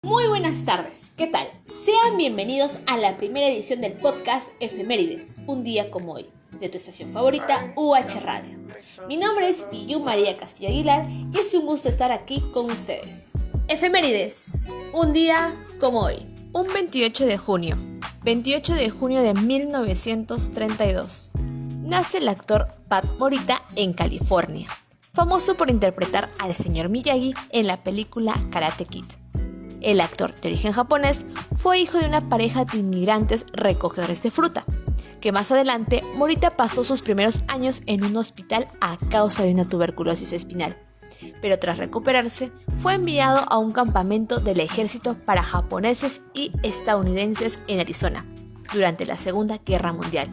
Muy buenas tardes, ¿qué tal? Sean bienvenidos a la primera edición del podcast Efemérides, un día como hoy, de tu estación favorita, UH Radio. Mi nombre es Piyu María Castillo Aguilar y es un gusto estar aquí con ustedes. Efemérides, un día como hoy. Un 28 de junio de 1932, nace el actor Pat Morita en California, famoso por interpretar al señor Miyagi en la película Karate Kid. El actor, de origen japonés, fue hijo de una pareja de inmigrantes recogedores de fruta, que más adelante Morita pasó sus primeros años en un hospital a causa de una tuberculosis espinal, pero tras recuperarse fue enviado a un campamento del ejército para japoneses y estadounidenses en Arizona durante la Segunda Guerra Mundial,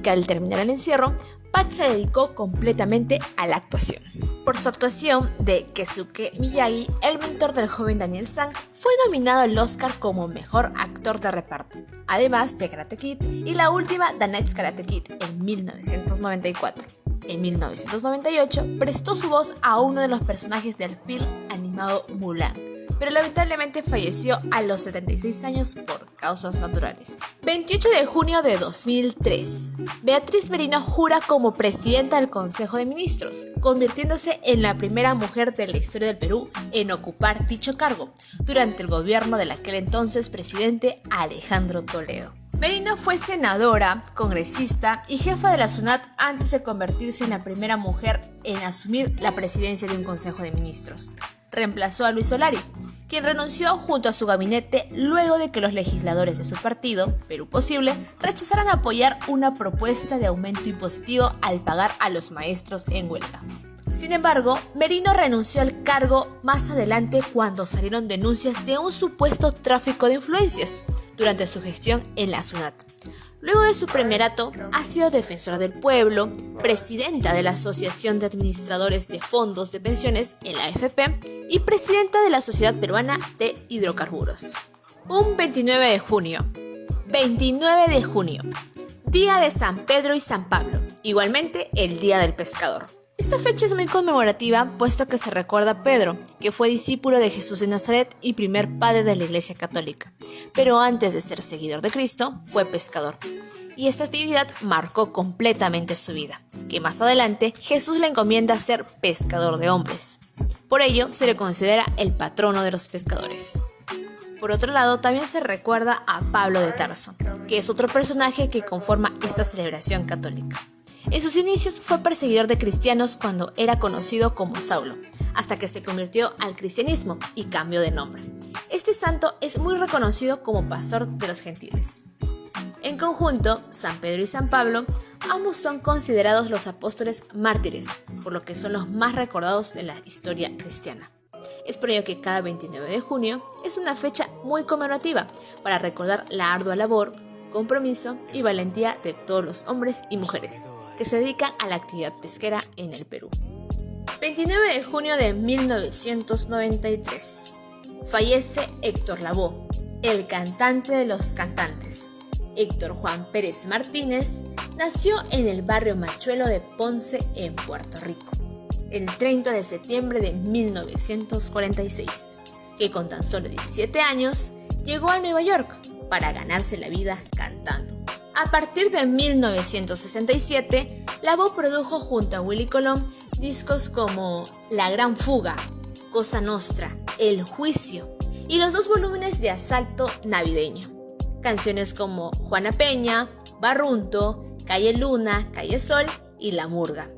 que al terminar el encierro, Pat se dedicó completamente a la actuación. Por su actuación de Keisuke Miyagi, el mentor del joven Daniel San, fue nominado al Oscar como Mejor Actor de Reparto, además de Karate Kid y la última The Next Karate Kid en 1994. En 1998 prestó su voz a uno de los personajes del film animado Mulan, pero lamentablemente falleció a los 76 años por causas naturales. 28 de junio de 2003, Beatriz Merino jura como presidenta del Consejo de Ministros, convirtiéndose en la primera mujer de la historia del Perú en ocupar dicho cargo, durante el gobierno del aquel entonces presidente Alejandro Toledo. Merino fue senadora, congresista y jefa de la SUNAT antes de convertirse en la primera mujer en asumir la presidencia de un Consejo de Ministros. Reemplazó a Luis Solari, quien renunció junto a su gabinete luego de que los legisladores de su partido, Perú Posible, rechazaran apoyar una propuesta de aumento impositivo al pagar a los maestros en huelga. Sin embargo, Merino renunció al cargo más adelante cuando salieron denuncias de un supuesto tráfico de influencias durante su gestión en la SUNAT. Luego de su primerato, ha sido defensora del pueblo, presidenta de la Asociación de Administradores de Fondos de Pensiones en la AFP y presidenta de la Sociedad Peruana de Hidrocarburos. Un 29 de junio, Día de San Pedro y San Pablo, igualmente el Día del Pescador. Esta fecha es muy conmemorativa puesto que se recuerda a Pedro, que fue discípulo de Jesús de Nazaret y primer padre de la Iglesia Católica, pero antes de ser seguidor de Cristo fue pescador. Y esta actividad marcó completamente su vida, que más adelante Jesús le encomienda ser pescador de hombres. Por ello se le considera el patrono de los pescadores. Por otro lado, también se recuerda a Pablo de Tarso, que es otro personaje que conforma esta celebración católica. En sus inicios fue perseguidor de cristianos cuando era conocido como Saulo, hasta que se convirtió al cristianismo y cambió de nombre. Este santo es muy reconocido como pastor de los gentiles. En conjunto, San Pedro y San Pablo, ambos son considerados los apóstoles mártires, por lo que son los más recordados de la historia cristiana. Es por ello que cada 29 de junio es una fecha muy conmemorativa para recordar la ardua labor, compromiso y valentía de todos los hombres y mujeres que se dedican a la actividad pesquera en el Perú. 29 de junio de 1993. Fallece Héctor Lavoe, el cantante de los cantantes. Héctor Juan Pérez Martínez nació en el barrio Machuelo de Ponce, en Puerto Rico, el 30 de septiembre de 1946, que con tan solo 17 años llegó a Nueva York para ganarse la vida cantando. A partir de 1967, Lavoe produjo junto a Willy Colón discos como La Gran Fuga, Cosa Nostra, El Juicio y los 2 volúmenes de Asalto Navideño. Canciones como Juana Peña, Barrunto, Calle Luna, Calle Sol y La Murga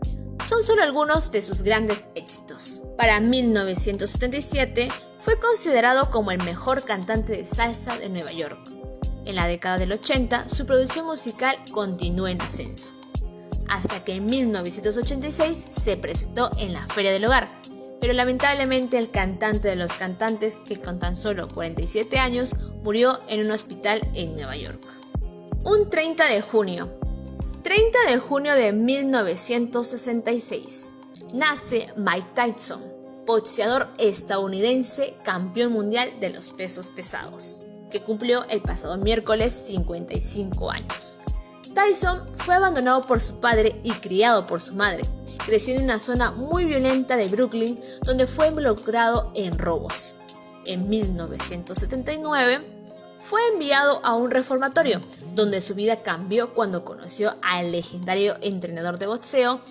son solo algunos de sus grandes éxitos. Para 1977 fue considerado como el mejor cantante de salsa de Nueva York. En la década del 80, su producción musical continuó en ascenso, hasta que en 1986 se presentó en la Feria del Hogar, pero lamentablemente el cantante de los cantantes, que con tan solo 47 años, murió en un hospital en Nueva York. Un 30 de junio de 1966, nace Mike Tyson, boxeador estadounidense campeón mundial de los pesos pesados, que cumplió el pasado miércoles 55 años. Tyson fue abandonado por su padre y criado por su madre. Creció en una zona muy violenta de Brooklyn, donde fue involucrado en robos. en 1979, fue enviado a un reformatorio, donde su vida cambió cuando conoció al legendario entrenador de boxeo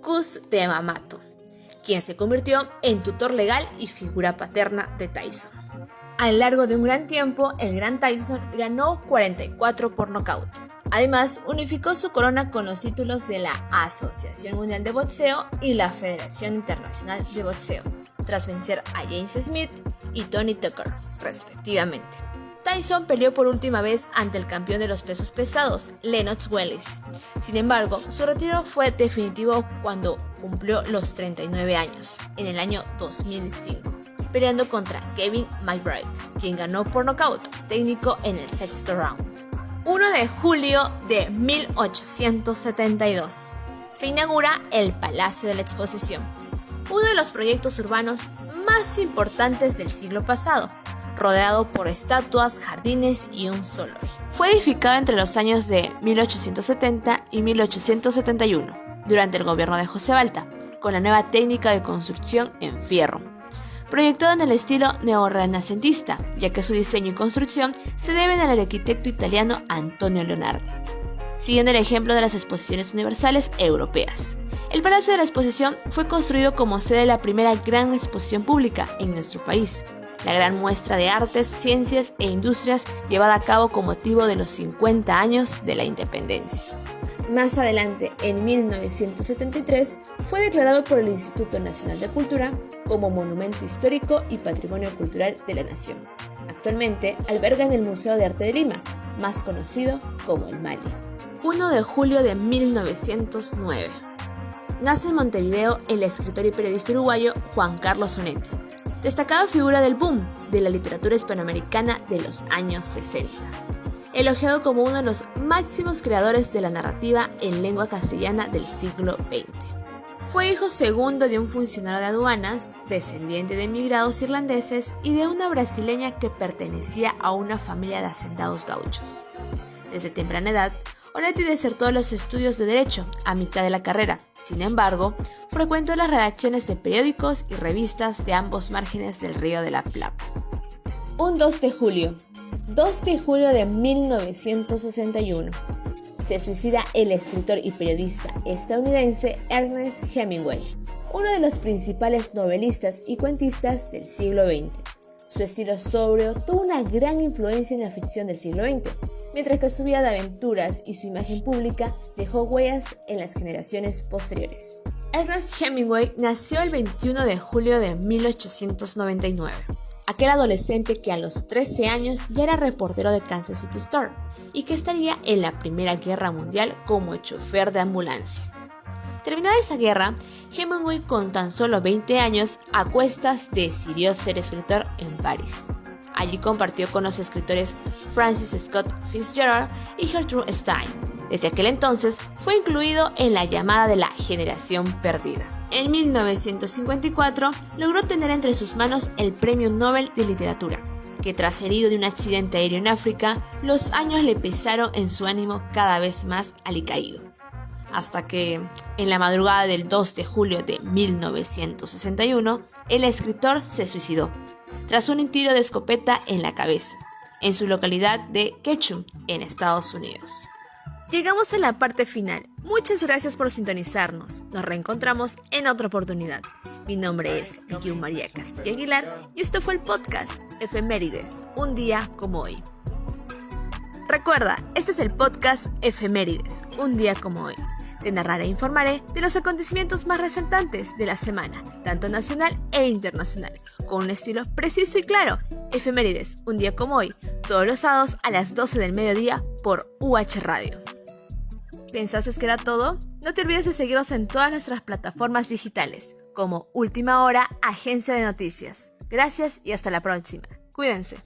Cus Yamamoto, quien se convirtió en tutor legal y figura paterna de Tyson. A lo largo de un gran tiempo, el gran Tyson ganó 44 por nocaut. Además, unificó su corona con los títulos de la Asociación Mundial de Boxeo y la Federación Internacional de Boxeo, tras vencer a James Smith y Tony Tucker, respectivamente. Tyson peleó por última vez ante el campeón de los pesos pesados, Lennox Lewis. Sin embargo, su retiro fue definitivo cuando cumplió los 39 años, en el año 2005, peleando contra Kevin McBride, quien ganó por nocaut técnico en el sexto round. 1 de julio de 1872, se inaugura el Palacio de la Exposición, uno de los proyectos urbanos más importantes del siglo pasado, rodeado por estatuas, jardines y un zoológico. Fue edificado entre los años de 1870 y 1871, durante el gobierno de José Balta, con la nueva técnica de construcción en fierro, proyectado en el estilo neorrenacentista, ya que su diseño y construcción se deben al arquitecto italiano Antonio Leonardi, siguiendo el ejemplo de las exposiciones universales europeas. El Palacio de la Exposición fue construido como sede de la primera gran exposición pública en nuestro país, la gran muestra de artes, ciencias e industrias llevada a cabo con motivo de los 50 años de la independencia. Más adelante, en 1973, fue declarado por el Instituto Nacional de Cultura como Monumento Histórico y Patrimonio Cultural de la Nación. Actualmente alberga en el Museo de Arte de Lima, más conocido como el MALI. 1 de julio de 1909. Nace en Montevideo el escritor y periodista uruguayo Juan Carlos Onetti, destacada figura del boom de la literatura hispanoamericana de los años 60, elogiado como uno de los máximos creadores de la narrativa en lengua castellana del siglo XX. Fue hijo segundo de un funcionario de aduanas, descendiente de emigrados irlandeses y de una brasileña que pertenecía a una familia de hacendados gauchos. Desde temprana edad, Onetti desertó los estudios de Derecho a mitad de la carrera. Sin embargo, frecuentó las redacciones de periódicos y revistas de ambos márgenes del Río de la Plata. Un 2 de julio. 2 de julio de 1961. Se suicida el escritor y periodista estadounidense Ernest Hemingway, uno de los principales novelistas y cuentistas del siglo XX. Su estilo sobrio tuvo una gran influencia en la ficción del siglo XX, mientras que su vida de aventuras y su imagen pública dejó huellas en las generaciones posteriores. Ernest Hemingway nació el 21 de julio de 1899. Aquel adolescente que a los 13 años ya era reportero de Kansas City Star y que estaría en la Primera Guerra Mundial como chofer de ambulancia. Terminada esa guerra, Hemingway con tan solo 20 años a cuestas decidió ser escritor en París. Allí compartió con los escritores Francis Scott Fitzgerald y Gertrude Stein. Desde aquel entonces fue incluido en la llamada de la generación perdida. En 1954 logró tener entre sus manos el Premio Nobel de Literatura, que tras herido de un accidente aéreo en África, los años le pesaron en su ánimo cada vez más alicaído. Hasta que, en la madrugada del 2 de julio de 1961, el escritor se suicidó, tras un tiro de escopeta en la cabeza, en su localidad de Ketchum, en Estados Unidos. Llegamos a la parte final. Muchas gracias por sintonizarnos. Nos reencontramos en otra oportunidad. Mi nombre es Piyu María Castillo Aguilar y esto fue el podcast Efemérides, un día como hoy. Recuerda, este es el podcast Efemérides, un día como hoy. Te narraré e informaré de los acontecimientos más resaltantes de la semana, tanto nacional e internacional, con un estilo preciso y claro. Efemérides, un día como hoy, todos los sábados a las 12 del mediodía por UH Radio. ¿Pensaste que era todo? No te olvides de seguirnos en todas nuestras plataformas digitales, como Última Hora, Agencia de Noticias. Gracias y hasta la próxima. Cuídense.